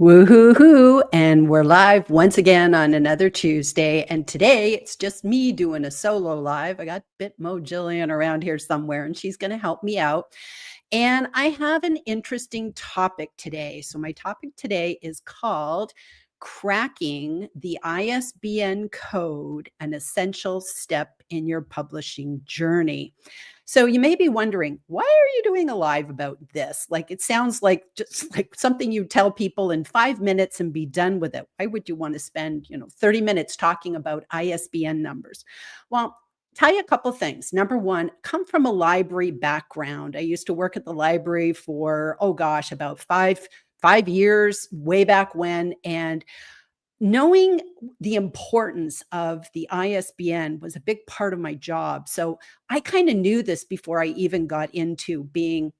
Woohoo! And we're live once again on another Tuesday. And today it's just me doing a solo live. I got Bitmo Gillian around here somewhere, and she's going to help me out. And I have an interesting topic today. So my topic today is called Cracking the ISBN Code, an essential step in your publishing journey. So you may be wondering, why are you doing a live about this? Like, it sounds like just like something you tell people in 5 minutes and be done with it. Why would you want to spend, 30 minutes talking about ISBN numbers? Well, tell you a couple things. Number one, come from a library background. I used to work at the library for, oh gosh, about five years, way back when. And knowing the importance of the ISBN was a big part of my job. So I kind of knew this before I even got into being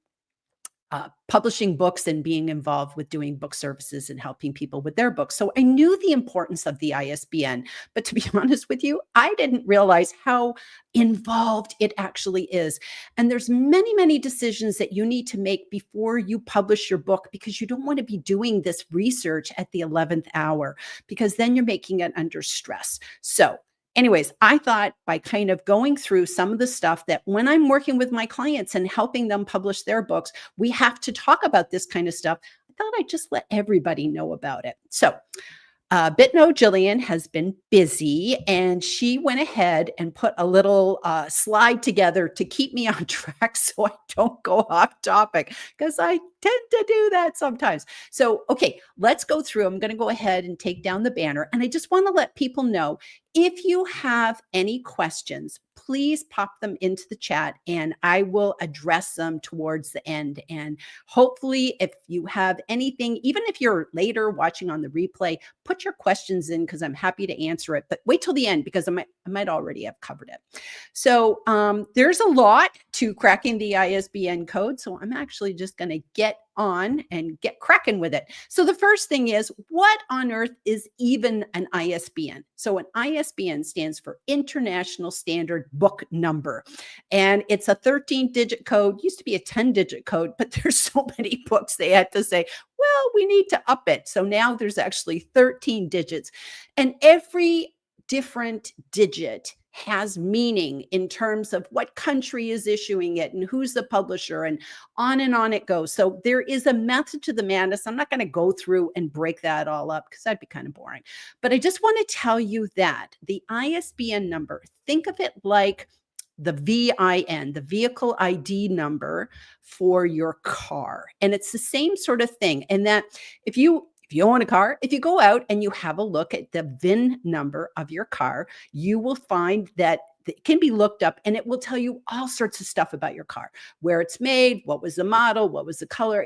publishing books and being involved with doing book services and helping people with their books. So I knew the importance of the ISBN. But to be honest with you, I didn't realize how involved it actually is. And there's many, many decisions that you need to make before you publish your book, because you don't want to be doing this research at the 11th hour, because then you're making it under stress. So anyways, I thought by kind of going through some of the stuff that when I'm working with my clients and helping them publish their books, we have to talk about this kind of stuff. I thought I'd just let everybody know about it. So Bitno Gillian has been busy, and she went ahead and put a little slide together to keep me on track so I don't go off topic, because I tend to do that sometimes. So, okay, let's go through. I'm going to go ahead and take down the banner, and I just want to let people know, if you have any questions, please pop them into the chat and I will address them towards the end. And hopefully, if you have anything, even if you're later watching on the replay, put your questions in, because I'm happy to answer it. But wait till the end, because I might already have covered it. So there's a lot to cracking the ISBN code. So I'm actually just going to get on and get cracking with it. So the first thing is, what on earth is even an ISBN? So an ISBN stands for International Standard Book Number, and it's a 13-digit code. Used to be a 10-digit code, but there's so many books they had to say, well, we need to up it. So now there's actually 13 digits, and every different digit has meaning in terms of what country is issuing it and who's the publisher, and on it goes. So there is a method to the madness. I'm not going to go through and break that all up, because that'd be kind of boring. But I just want to tell you that the ISBN number, think of it like the VIN, the vehicle ID number for your car. And it's the same sort of thing. And that if you own a car, if you go out and you have a look at the VIN number of your car, you will find that it can be looked up, and it will tell you all sorts of stuff about your car, where it's made, what was the model, what was the color.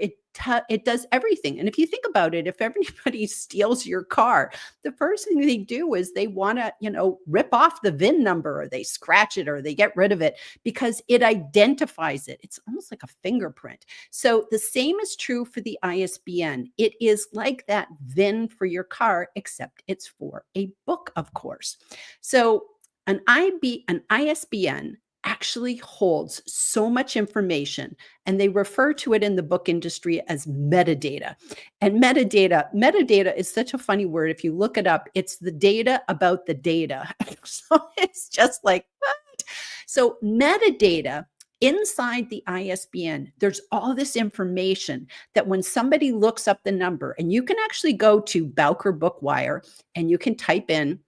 It does everything. And if you think about it, if everybody steals your car, the first thing they do is they want to, rip off the VIN number, or they scratch it, or they get rid of it, because it identifies it. It's almost like a fingerprint. So the same is true for the ISBN. It is like that VIN for your car, except it's for a book, of course. So an ISBN actually holds so much information, and they refer to it in the book industry as metadata. And metadata is such a funny word. If you look it up, it's the data about the data. So it's just like, what? So metadata inside the ISBN, there's all this information that when somebody looks up the number, and you can actually go to Bowker Bookwire and you can type in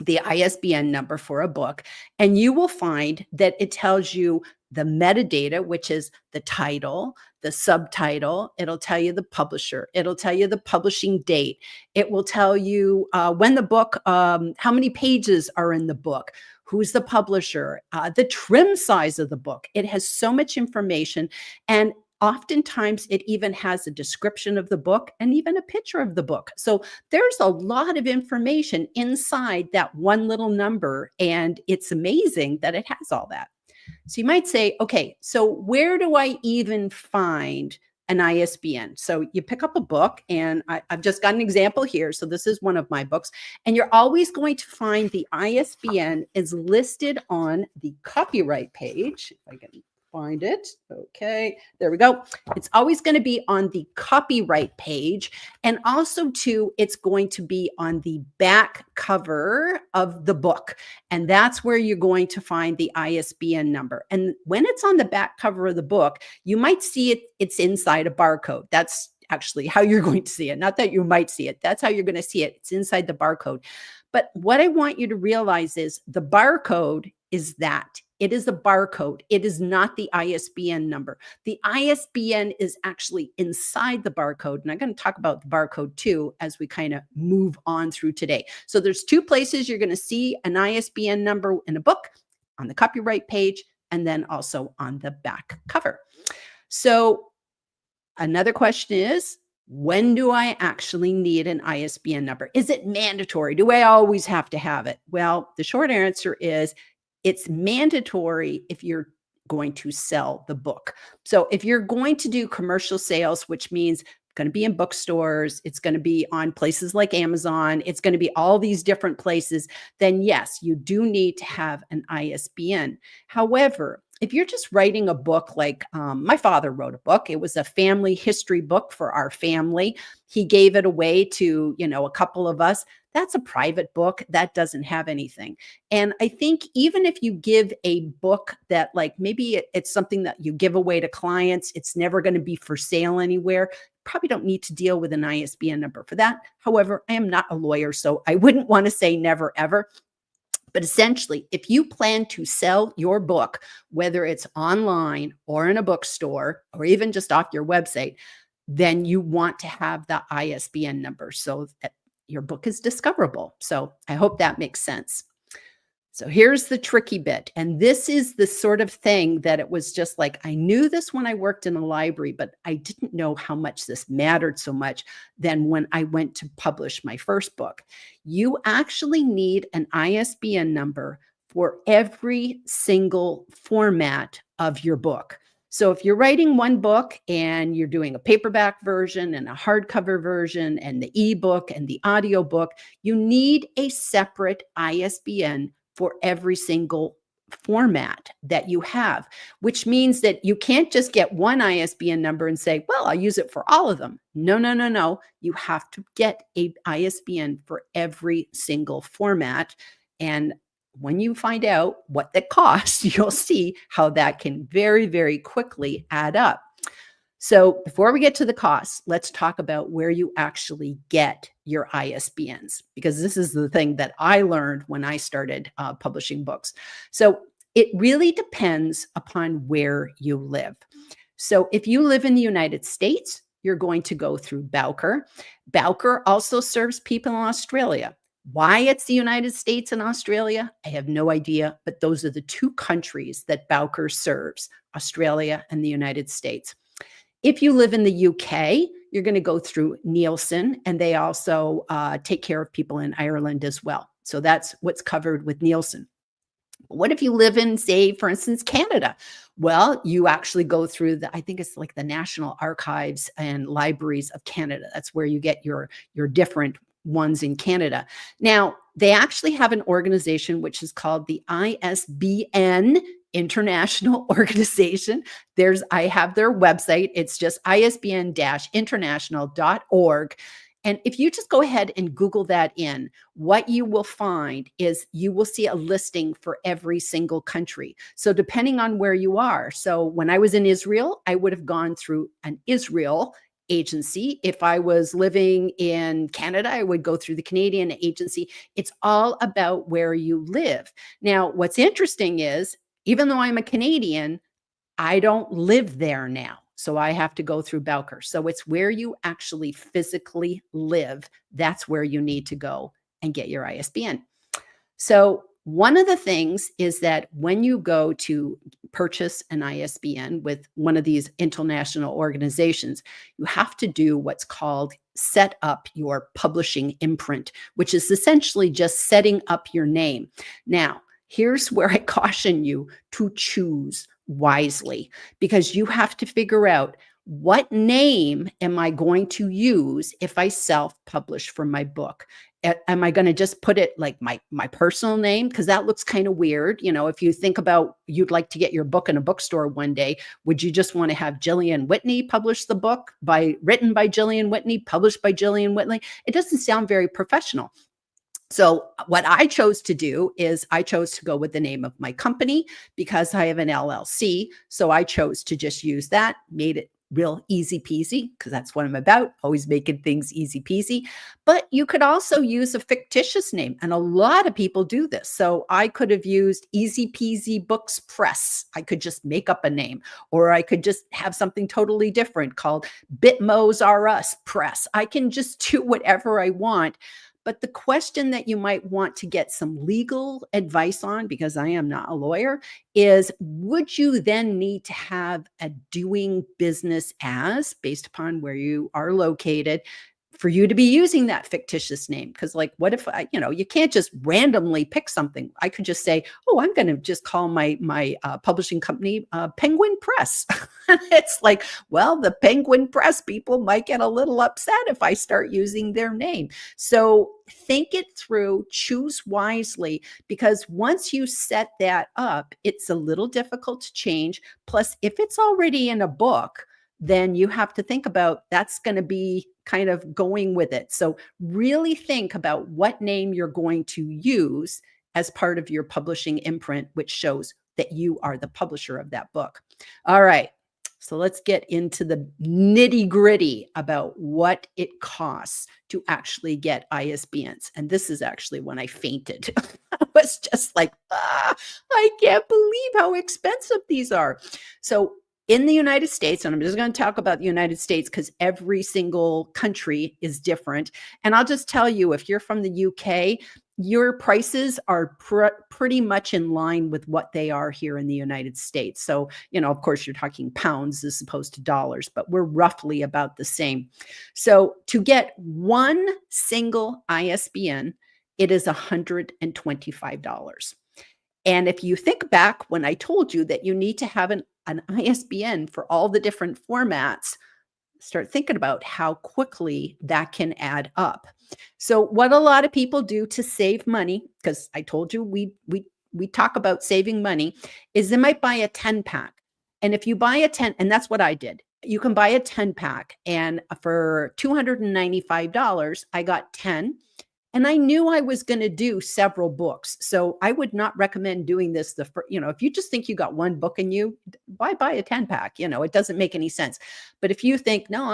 the ISBN number for a book, and you will find that it tells you the metadata, which is the title, the subtitle. It'll tell you the publisher. It'll tell you the publishing date. It will tell you when the book, how many pages are in the book, who's the publisher, the trim size of the book. It has so much information, and oftentimes it even has a description of the book and even a picture of the book. So there's a lot of information inside that one little number, and it's amazing that it has all that. So you might say, okay, so where do I even find an ISBN? So you pick up a book, and I've just got an example here. So this is one of my books, and you're always going to find the ISBN is listed on the copyright page. If I can find it. Okay, there we go. It's always going to be on the copyright page. And also, too, it's going to be on the back cover of the book. And that's where you're going to find the ISBN number. And when it's on the back cover of the book, you might see it's inside a barcode. That's actually how you're going to see it. Not that you might see it. That's how you're going to see it. It's inside the barcode. But what I want you to realize is the barcode is that. It is a barcode. It is not the ISBN number. The ISBN is actually inside the barcode. And I'm going to talk about the barcode too as we kind of move on through today. So there's two places you're going to see an ISBN number in a book, on the copyright page, and then also on the back cover. So another question is, when do I actually need an ISBN number? Is it mandatory? Do I always have to have it? Well, the short answer is it's mandatory if you're going to sell the book. So if you're going to do commercial sales, which means going to be in bookstores, it's going to be on places like Amazon, it's going to be all these different places, then yes, you do need to have an ISBN. However, if you're just writing a book like my father wrote a book, it was a family history book for our family. He gave it away to, a couple of us. That's a private book that doesn't have anything. And I think even if you give a book that like maybe it's something that you give away to clients, it's never going to be for sale anywhere. Probably don't need to deal with an ISBN number for that. However, I am not a lawyer, so I wouldn't want to say never, ever. But essentially, if you plan to sell your book, whether it's online or in a bookstore or even just off your website, then you want to have the ISBN number so that your book is discoverable. So I hope that makes sense. So here's the tricky bit. And this is the sort of thing that it was just like, I knew this when I worked in a library, but I didn't know how much this mattered so much than when I went to publish my first book. You actually need an ISBN number for every single format of your book. So if you're writing one book and you're doing a paperback version and a hardcover version and the ebook and the audiobook, you need a separate ISBN for every single format that you have, which means that you can't just get one ISBN number and say, well, I'll use it for all of them. No. You have to get a ISBN for every single format. And when you find out what that costs, you'll see how that can very, very quickly add up. So before we get to the costs, let's talk about where you actually get your ISBNs, because this is the thing that I learned when I started publishing books. So it really depends upon where you live. So if you live in the United States, you're going to go through Bowker. Bowker also serves people in Australia. Why it's the United States and Australia, I have no idea, but those are the two countries that Bowker serves, Australia and the United States. If you live in the UK, you're going to go through Nielsen, and they also take care of people in Ireland as well. So that's what's covered with Nielsen. What if you live in, say, for instance, Canada? Well, you actually go through I think it's like the National Archives and Libraries of Canada. That's where you get your different ones in Canada. Now, they actually have an organization which is called the ISBN, International Organization. I have their website. It's just isbn-international.org. And if you just go ahead and Google that in, what you will find is you will see a listing for every single country. So depending on where you are. So when I was in Israel, I would have gone through an Israel agency. If I was living in Canada, I would go through the Canadian agency. It's all about where you live. Now, what's interesting is, even though I'm a Canadian, I don't live there now. So I have to go through Bowker. So it's where you actually physically live. That's where you need to go and get your ISBN. So one of the things is that when you go to purchase an ISBN with one of these international organizations, you have to do what's called set up your publishing imprint, which is essentially just setting up your name. Now, here's where I caution you to choose wisely, because you have to figure out What name am I going to use if I self-publish for my book? Am I gonna just put it like my personal name? Because that looks kind of weird. If you think about you'd like to get your book in a bookstore one day, would you just want to have Gillian Whitney publish the book written by Gillian Whitney, published by Gillian Whitney? It doesn't sound very professional. So what I chose to do is I chose to go with the name of my company because I have an LLC. So I chose to just use that, made it real easy peasy because that's what I'm about, always making things easy peasy. But you could also use a fictitious name, and a lot of people do this. So I could have used Easy Peasy Books Press. I could just make up a name, or I could just have something totally different called Bitmos R Us Press. I can just do whatever I want. But the question that you might want to get some legal advice on, because I am not a lawyer, is would you then need to have a doing business as, based upon where you are located, for you to be using that fictitious name? Because, like, what if you can't just randomly pick something. I could just say, oh, I'm going to just call my publishing company Penguin Press. It's like, well, the Penguin Press people might get a little upset if I start using their name. So think it through, choose wisely, because once you set that up, it's a little difficult to change. Plus, if it's already in a book, then you have to think about that's going to be kind of going with it. So really think about what name you're going to use as part of your publishing imprint, which shows that you are the publisher of that book. All right. So let's get into the nitty gritty about what it costs to actually get ISBNs. And this is actually when I fainted. I was just like, I can't believe how expensive these are. So in the United States, and I'm just going to talk about the United States because every single country is different. And I'll just tell you, if you're from the UK, your prices are pretty much in line with what they are here in the United States. So, of course, you're talking pounds as opposed to dollars, but we're roughly about the same. So to get one single ISBN, it is $125. And if you think back when I told you that you need to have an ISBN for all the different formats, start thinking about how quickly that can add up. So what a lot of people do to save money, because I told you we talk about saving money, is they might buy a 10 pack. And if you buy a 10, and that's what I did. You can buy a 10 pack, and for $295, I got 10. And I knew I was going to do several books. So I would not recommend doing this. If you just think you got one book in you, why buy a 10 pack? It doesn't make any sense. But if you think, no,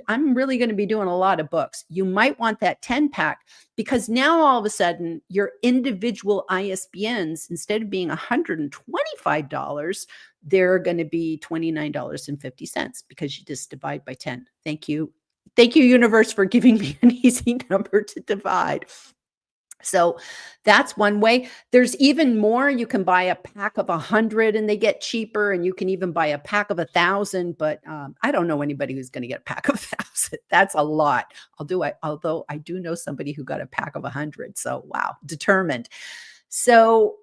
I'm really going to be doing a lot of books, you might want that 10 pack, because now all of a sudden your individual ISBNs, instead of being $125, they're going to be $29.50 because you just divide by 10. Thank you. Thank you, universe, for giving me an easy number to divide. So that's one way. There's even more. You can buy a pack of 100 and they get cheaper, and you can even buy a pack of 1,000. But I don't know anybody who's going to get a pack of 1,000. That's a lot. Although I do know somebody who got a pack of 100. So wow, determined. So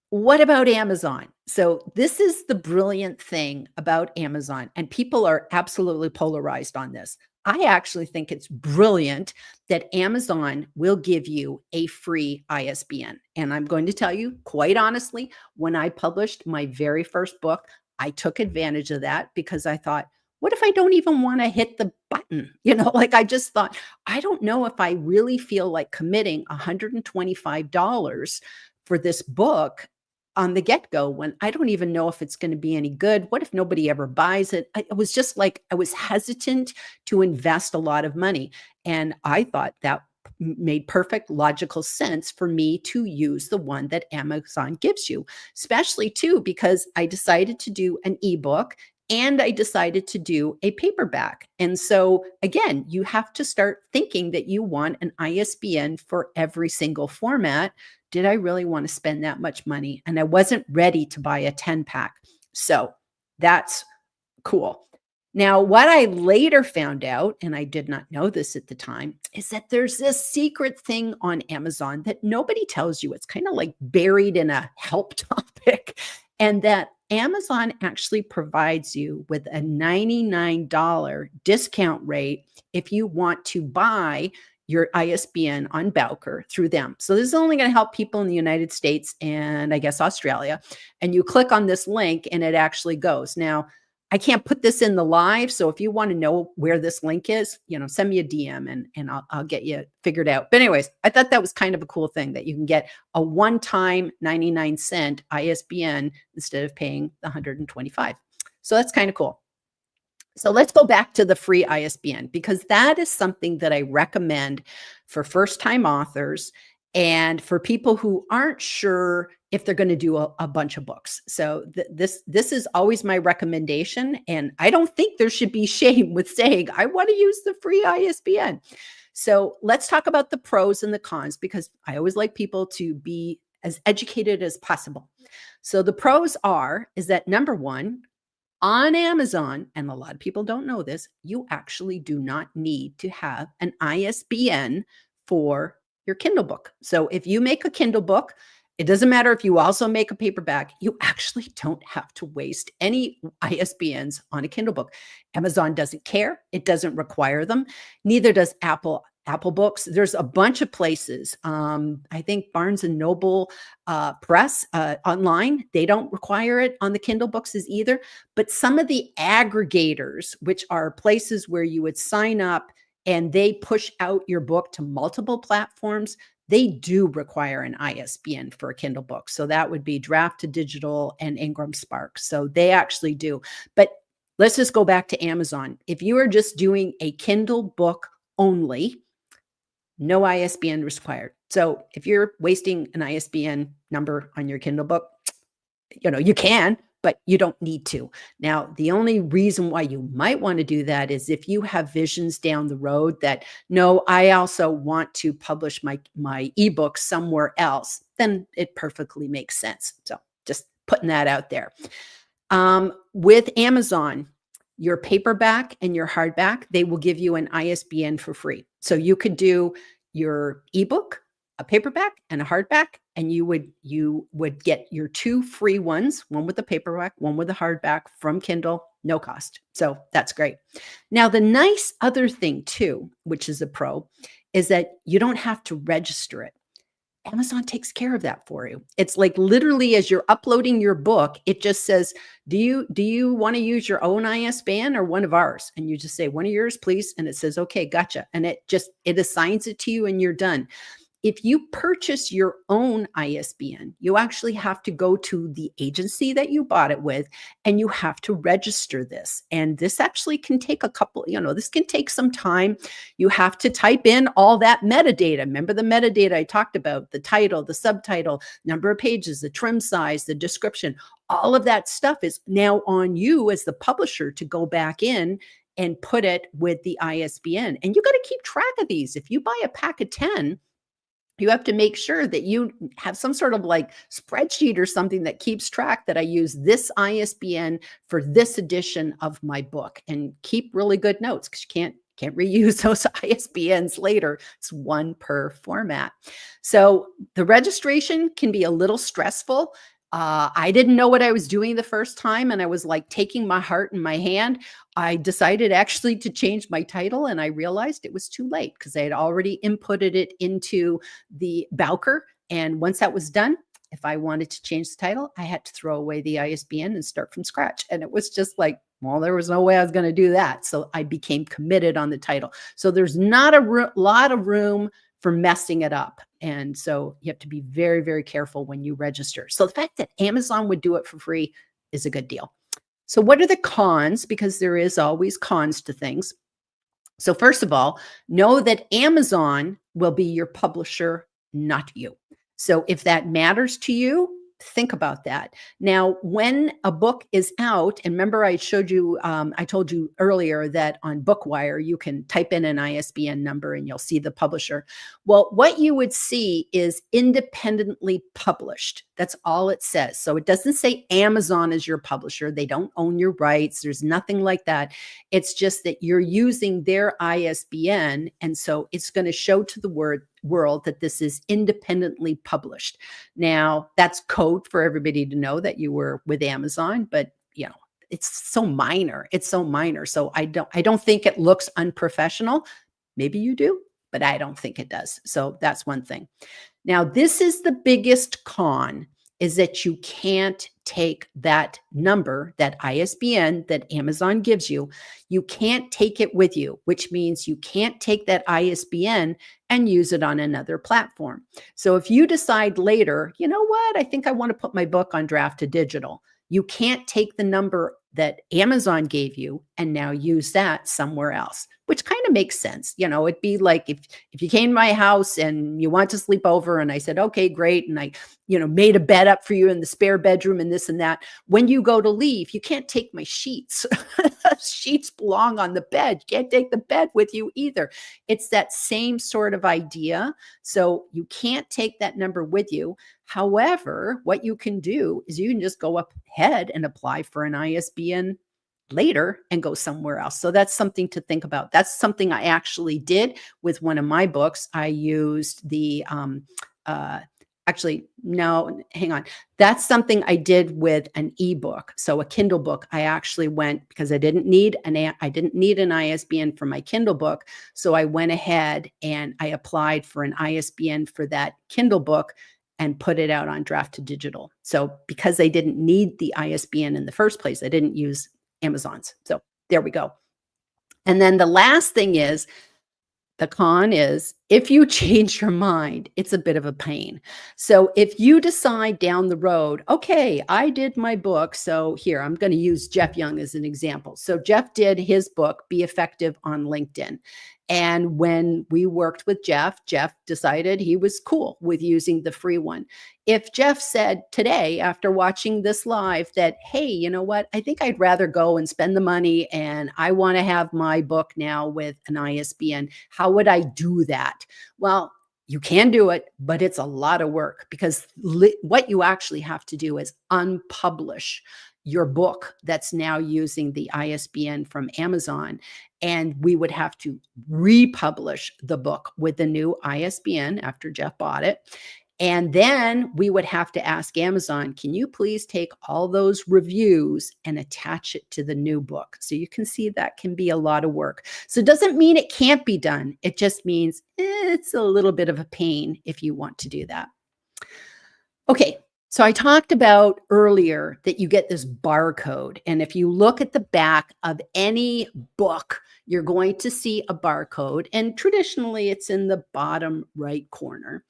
what about Amazon? So this is the brilliant thing about Amazon, and people are absolutely polarized on this. I actually think it's brilliant that Amazon will give you a free ISBN. And I'm going to tell you, quite honestly, when I published my very first book, I took advantage of that because I thought, what if I don't even want to hit the button? I just thought, I don't know if I really feel like committing $125 for this book on the get-go when I don't even know if it's going to be any good. What if nobody ever buys it? It was just like I was hesitant to invest a lot of money. And I thought that made perfect logical sense for me to use the one that Amazon gives you, especially too, because I decided to do an ebook and I decided to do a paperback. And so again, you have to start thinking that you want an ISBN for every single format. Did I really want to spend that much money? And I wasn't ready to buy a 10 pack. So that's cool. Now, what I later found out, and I did not know this at the time, is that there's this secret thing on Amazon that nobody tells you. It's kind of like buried in a help topic. And that Amazon actually provides you with a $99 discount rate if you want to buy your ISBN on Bowker through them. So this is only going to help people in the United States and I guess Australia. And you click on this link and it actually goes. Now, I can't put this in the live. So if you want to know where this link is, send me a DM and I'll get you figured out. But anyways, I thought that was kind of a cool thing that you can get a one-time 99-cent ISBN instead of paying the 125. So that's kind of cool. So let's go back to the free ISBN because that is something that I recommend for first-time authors and for people who aren't sure if they're going to do a bunch of books. So this is always my recommendation. And I don't think there should be shame with saying, I want to use the free ISBN. So let's talk about the pros and the cons because I always like people to be as educated as possible. So the pros is that number one, on Amazon, and a lot of people don't know this, you actually do not need to have an ISBN for your Kindle book. So if you make a Kindle book, it doesn't matter if you also make a paperback, you actually don't have to waste any ISBNs on a Kindle book. Amazon doesn't care. It doesn't require them. Neither does Apple Books. There's a bunch of places. I think Barnes and Noble Press online, they don't require it on the Kindle books as either. But some of the aggregators, which are places where you would sign up and they push out your book to multiple platforms, they do require an ISBN for a Kindle book. So that would be Draft to Digital and Ingram Spark. So they actually do. But let's just go back to Amazon. If you are just doing a Kindle book only, no ISBN required. So if you're wasting an ISBN number on your Kindle book, you can, but you don't need to. Now, the only reason why you might want to do that is if you have visions down the road that, no, I also want to publish my ebook somewhere else, then it perfectly makes sense. So just putting that out there. With Amazon, your paperback and your hardback, they will give you an ISBN for free. So you could do your ebook, a paperback and a hardback, and you would get your two free ones, one with the paperback, one with the hardback from Kindle, no cost. So that's great. Now, the nice other thing too, which is a pro, is that you don't have to register it. Amazon takes care of that for you. It's like literally as you're uploading your book, it just says, do you want to use your own ISBN or one of ours? And you just say, one of yours, please. And it says, okay, gotcha. And it assigns it to you and you're done. If you purchase your own ISBN, you actually have to go to the agency that you bought it with, and you have to register this. And this actually can take this can take some time. You have to type in all that metadata. Remember the metadata I talked about, the title, the subtitle, number of pages, the trim size, the description. All of that stuff is now on you as the publisher to go back in and put it with the ISBN. And you got to keep track of these. If you buy a pack of 10, you have to make sure that you have some sort of like spreadsheet or something that keeps track that I use this ISBN for this edition of my book, and keep really good notes because you can't reuse those ISBNs later. It's one per format. So the registration can be a little stressful. I didn't know what I was doing the first time, and I was like taking my heart in my hand. I decided actually to change my title, and I realized it was too late because I had already inputted it into the Bowker. And once that was done, if I wanted to change the title, I had to throw away the ISBN and start from scratch. And it was just like, well, there was no way I was going to do that. So I became committed on the title. So there's not a lot of room for messing it up. And so you have to be very, very careful when you register. So the fact that Amazon would do it for free is a good deal. So what are the cons? Because there is always cons to things. So first of all, know that Amazon will be your publisher, not you. So if that matters to you, think about that. Now, when a book is out, and remember I told you earlier that on BookWire, you can type in an ISBN number and you'll see the publisher. Well, what you would see is independently published. That's all it says. So it doesn't say Amazon is your publisher. They don't own your rights. There's nothing like that. It's just that you're using their ISBN. And so it's going to show to the world that this is independently published. Now, that's code for everybody to know that you were with Amazon, but it's so minor. It's so minor. So I don't think it looks unprofessional. Maybe you do, but I don't think it does. So that's one thing. Now, this is the biggest con, is that you can't take that number, that ISBN that Amazon gives you, you can't take it with you, which means you can't take that ISBN and use it on another platform. So if you decide later, you know what, I think I want to put my book on draft to digital, you can't take the number that Amazon gave you and now use that somewhere else, which kind of makes sense. It'd be like if you came to my house and you want to sleep over and I said, okay, great. And I, made a bed up for you in the spare bedroom and this and that. When you go to leave, you can't take my sheets. Sheets belong on the bed. You can't take the bed with you either. It's that same sort of idea. So you can't take that number with you. However, what you can do is you can just go up ahead and apply for an ISBN later and go somewhere else. So that's something to think about. That's something I actually did with one of my books. I used actually, no, hang on. That's something I did with an ebook. So a Kindle book, I actually went because I didn't need an ISBN for my Kindle book. So I went ahead and I applied for an ISBN for that Kindle book and put it out on draft to digital. So because I didn't need the ISBN in the first place, I didn't use Amazon's. So there we go. And then the last thing is, the con is if you change your mind, it's a bit of a pain. So if you decide down the road, okay, I did my book. So here, I'm going to use Jeff Young as an example. So Jeff did his book, Be Effective on LinkedIn. And when we worked with Jeff decided he was cool with using the free one. If Jeff said today, after watching this live, that, hey, you know what, I think I'd rather go and spend the money and I want to have my book now with an ISBN, how would I do that? Well, you can do it, but it's a lot of work because what you actually have to do is unpublish your book that's now using the ISBN from Amazon. And we would have to republish the book with the new ISBN after Jeff bought it. And then we would have to ask Amazon, can you please take all those reviews and attach it to the new book? So you can see that can be a lot of work. So it doesn't mean it can't be done. It just means it's a little bit of a pain if you want to do that. Okay. So I talked about earlier that you get this barcode. And if you look at the back of any book, you're going to see a barcode. And traditionally, it's in the bottom right corner.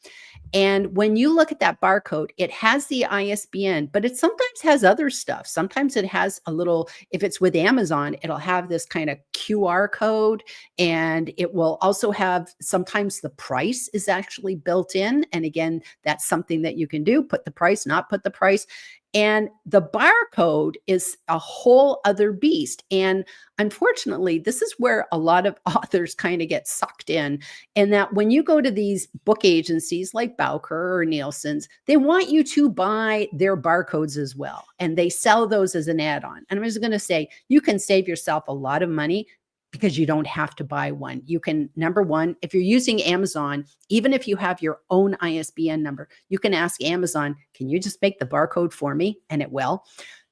And when you look at that barcode, it has the ISBN, but it sometimes has other stuff. Sometimes it has a little, if it's with Amazon, it'll have this kind of QR code. And it will also have, sometimes the price is actually built in. And again, that's something that you can do, put the price, not put the price. And the barcode is a whole other beast. And unfortunately, this is where a lot of authors kind of get sucked in that when you go to these book agencies like Bowker or Nielsen's, they want you to buy their barcodes as well. And they sell those as an add-on. And I'm just going to say, you can save yourself a lot of money because you don't have to buy one. You can, number one, if you're using Amazon, even if you have your own ISBN number, you can ask Amazon, can you just make the barcode for me? And it will.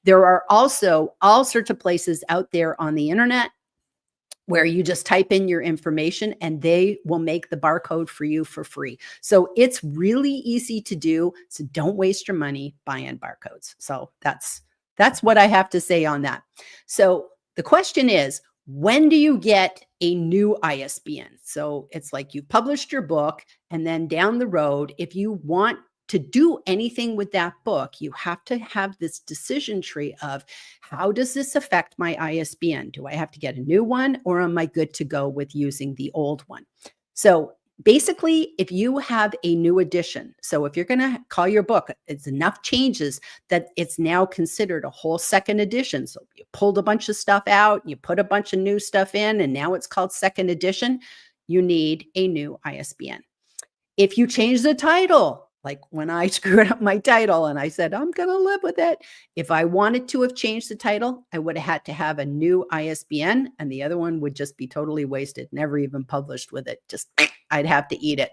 There are also all sorts of places out there on the internet where you just type in your information and they will make the barcode for you for free. So it's really easy to do. So don't waste your money buying barcodes. So that's what I have to say on that. So the question is, when do you get a new ISBN? So it's like you published your book and then down the road, if you want to do anything with that book, you have to have this decision tree of how does this affect my ISBN? Do I have to get a new one or am I good to go with using the old one? So basically, if you have a new edition, so if you're going to call your book, it's enough changes that it's now considered a whole second edition. So you pulled a bunch of stuff out, you put a bunch of new stuff in, and now it's called second edition, you need a new ISBN. If you change the title, like when I screwed up my title and I said, I'm going to live with it. If I wanted to have changed the title, I would have had to have a new ISBN and the other one would just be totally wasted, never even published with it. Just I'd have to eat it.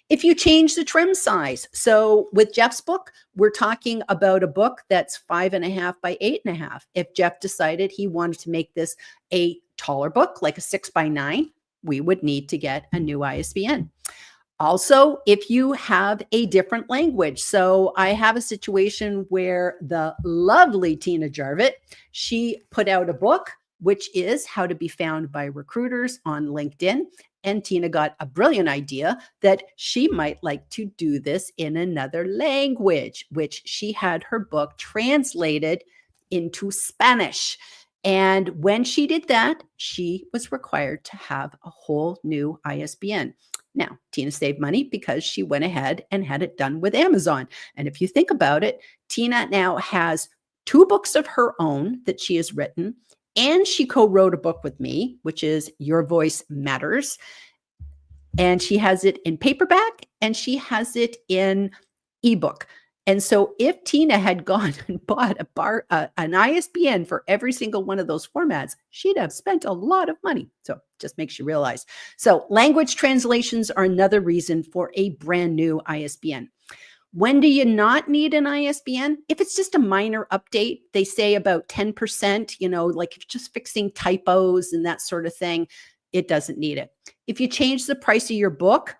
If you change the trim size, so with Jeff's book, we're talking about a book that's 5.5 by 8.5. If Jeff decided he wanted to make this a taller book, like a 6 by 9, we would need to get a new ISBN. Also, if you have a different language. So I have a situation where the lovely Tina Jarvitt, she put out a book, which is How to Be Found by Recruiters on LinkedIn. And Tina got a brilliant idea that she might like to do this in another language, which she had her book translated into Spanish. And when she did that, she was required to have a whole new ISBN. Now, Tina saved money because she went ahead and had it done with Amazon. And if you think about it, Tina now has 2 books of her own that she has written, and she co-wrote a book with me, which is Your Voice Matters. And she has it in paperback and she has it in ebook. And so if Tina had gone and bought an ISBN for every single one of those formats, she'd have spent a lot of money. So just makes you realize. So language translations are another reason for a brand new ISBN. When do you not need an ISBN? If it's just a minor update, they say about 10%, like if just fixing typos and that sort of thing, it doesn't need it. If you change the price of your book,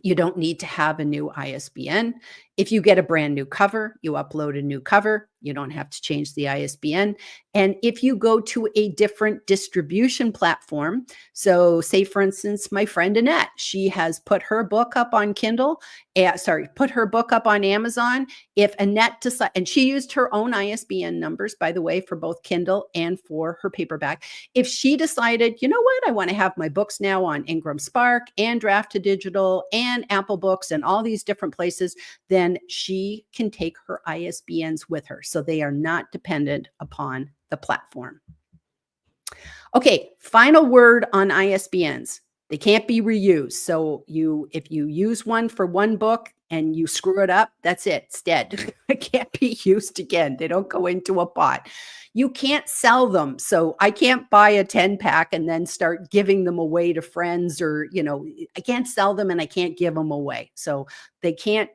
you don't need to have a new ISBN. If you get a brand new cover, you upload a new cover. You don't have to change the ISBN. And if you go to a different distribution platform, so say, for instance, my friend Annette, she has put her book up on Kindle, put her book up on Amazon. If Annette decides, and she used her own ISBN numbers, by the way, for both Kindle and for her paperback. If she decided, you know what, I want to have my books now on Ingram Spark and Draft to Digital and Apple Books and all these different places, then she can take her ISBNs with her. So they are not dependent upon the platform. Okay, final word on ISBNs. They can't be reused. So if you use one for one book and you screw it up, that's it. It's dead. It can't be used again. They don't go into a pot. You can't sell them. So I can't buy a 10-pack and then start giving them away to friends or, I can't sell them and I can't give them away. So they can't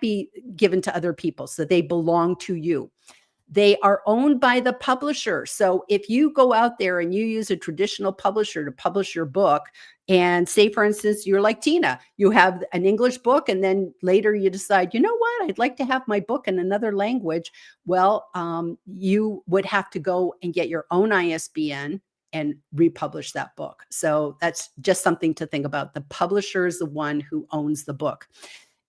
be given to other people. So they belong to you. They are owned by the publisher. So if you go out there and you use a traditional publisher to publish your book, and say, for instance, you're like Tina, you have an English book, and then later you decide, you know what, I'd like to have my book in another language. Well, you would have to go and get your own ISBN and republish that book. So that's just something to think about. The publisher is the one who owns the book.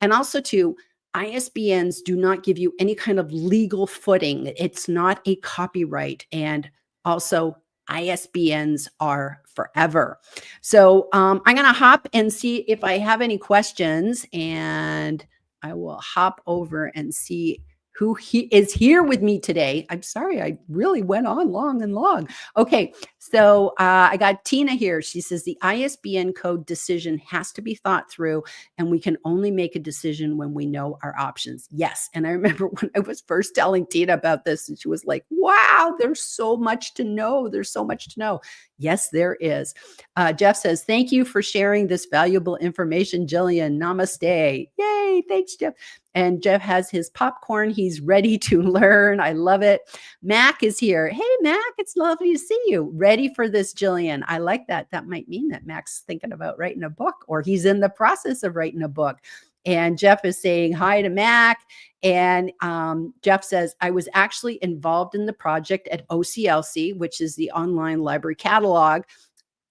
And also too, ISBNs do not give you any kind of legal footing. It's not a copyright. And also ISBNs are forever. So I'm going to hop and see if I have any questions, and I will hop over and see who is here with me today. I'm sorry, I really went on long and long. Okay, so I got Tina here. She says the ISBN code decision has to be thought through, and we can only make a decision when we know our options. Yes, and I remember when I was first telling Tina about this, and she was like, wow, there's so much to know. There's so much to know. Yes, there is. Jeff says, thank you for sharing this valuable information, Gillian. Namaste. Yay, thanks, Jeff. And Jeff has his popcorn. He's ready to learn. I love it. Mac is here. Hey, Mac, it's lovely to see you. Ready for this, Gillian. I like that. That might mean that Mac's thinking about writing a book, or he's in the process of writing a book. And Jeff is saying hi to Mac. And Jeff says, I was actually involved in the project at OCLC, which is the online library catalog.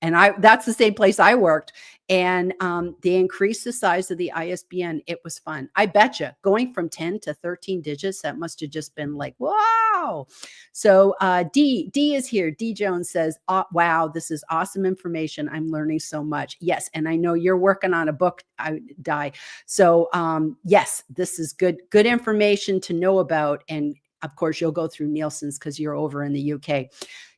And that's the same place I worked. And they increased the size of the ISBN. It was fun. I betcha going from 10 to 13 digits, that must have just been like, wow. So D is here. D Jones says, oh, wow, this is awesome information. I'm learning so much. Yes. And I know you're working on a book, Di. So yes, this is good information to know about. And of course, you'll go through Nielsen's because you're over in the UK.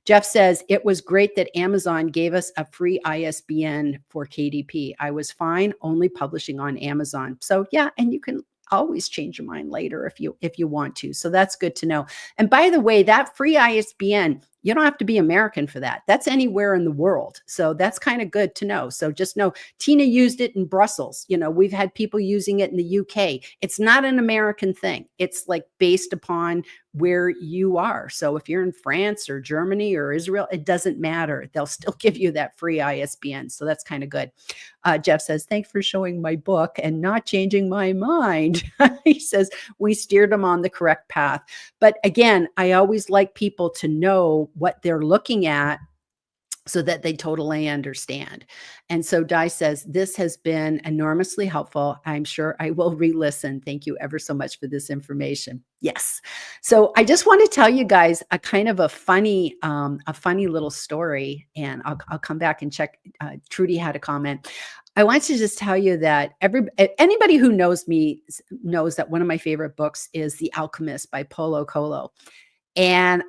Jeff says, it was great that Amazon gave us a free ISBN for KDP. I was fine only publishing on Amazon. So yeah, and you can always change your mind later if you want to. So that's good to know. And by the way, that free ISBN, you don't have to be American for that. That's anywhere in the world. So that's kind of good to know. So just know Tina used it in Brussels. We've had people using it in the UK. It's not an American thing. It's like based upon where you are. So if you're in France or Germany or Israel, it doesn't matter. They'll still give you that free ISBN. So that's kind of good. Jeff says, thanks for showing my book and not changing my mind. He says, we steered them on the correct path. But again, I always like people to know what they're looking at so that they totally understand. And so Di says, this has been enormously helpful. I'm sure I will re-listen. Thank you ever so much for this information. Yes. So I just want to tell you guys a kind of a funny little story, and I'll come back and check. Trudy had a comment. I want to just tell you that anybody who knows me knows that one of my favorite books is The Alchemist by Paulo Coelho. And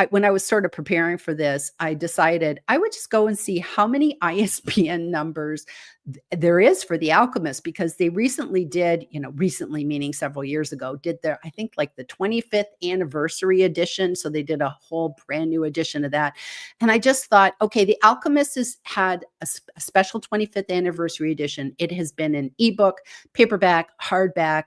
when I was sort of preparing for this, I decided I would just go and see how many ISBN numbers there is for The Alchemist, because they recently did, recently meaning several years ago, did I think like the 25th anniversary edition. So they did a whole brand new edition of that. And I just thought, okay, The Alchemist has had a special 25th anniversary edition. It has been an ebook, paperback, hardback,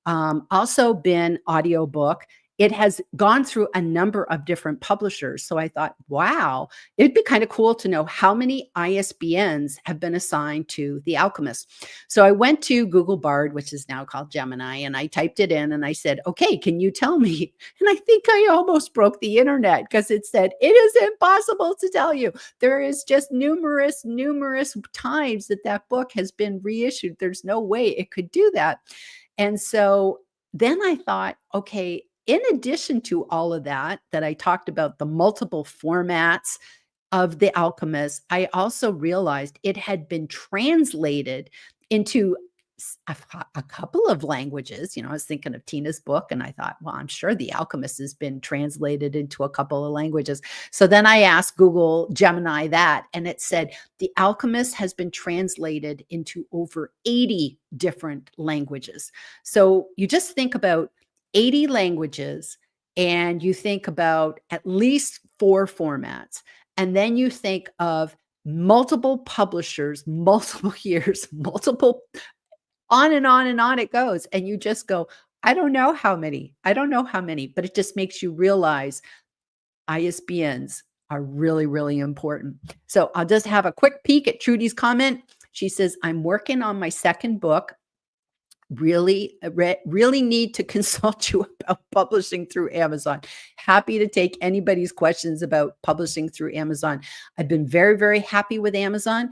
also been audiobook. It has gone through a number of different publishers. So I thought, wow, it'd be kind of cool to know how many ISBNs have been assigned to The Alchemist. So I went to Google Bard, which is now called Gemini, and I typed it in and I said, okay, can you tell me? And I think I almost broke the internet because it said, it is impossible to tell you. There is just numerous times that book has been reissued. There's no way it could do that. And so then I thought, okay, in addition to all of that I talked about, the multiple formats of The Alchemist, I also realized it had been translated into a couple of languages. I was thinking of Tina's book and I thought, well, I'm sure The Alchemist has been translated into a couple of languages. So then I asked Google Gemini that, and it said The Alchemist has been translated into over 80 different languages. So you just think about 80 languages, and you think about at least 4 formats. And then you think of multiple publishers, multiple years, multiple, on and on and on it goes. And you just go, I don't know how many, but it just makes you realize ISBNs are really, really important. So I'll just have a quick peek at Trudy's comment. She says, I'm working on my second book. Really need to consult you about publishing through Amazon. Happy to take anybody's questions about publishing through Amazon. I've been very, very happy with Amazon.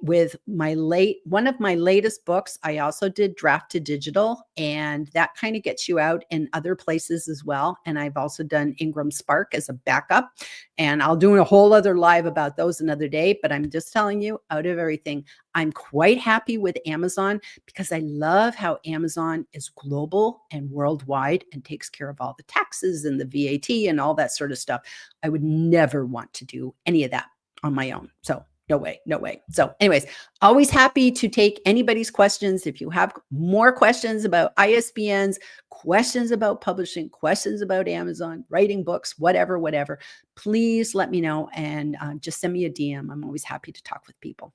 With one of my latest books, I also did draft to digital, and that kind of gets you out in other places as well. And I've also done Ingram Spark as a backup, and I'll do a whole other live about those another day. But I'm just telling you, out of everything, I'm quite happy with Amazon because I love how Amazon is global and worldwide and takes care of all the taxes and the VAT and all that sort of stuff. I would never want to do any of that on my own. So no way. So anyways, always happy to take anybody's questions. If you have more questions about ISBNs, questions about publishing, questions about Amazon, writing books, whatever, please let me know, and just send me a DM. I'm always happy to talk with people.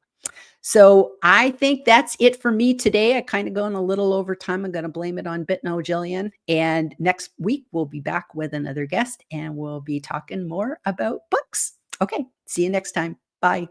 So I think that's it for me today. I kind of going a little over time. I'm going to blame it on Bitno Gillian. And next week, we'll be back with another guest, and we'll be talking more about books. Okay. See you next time. Bye.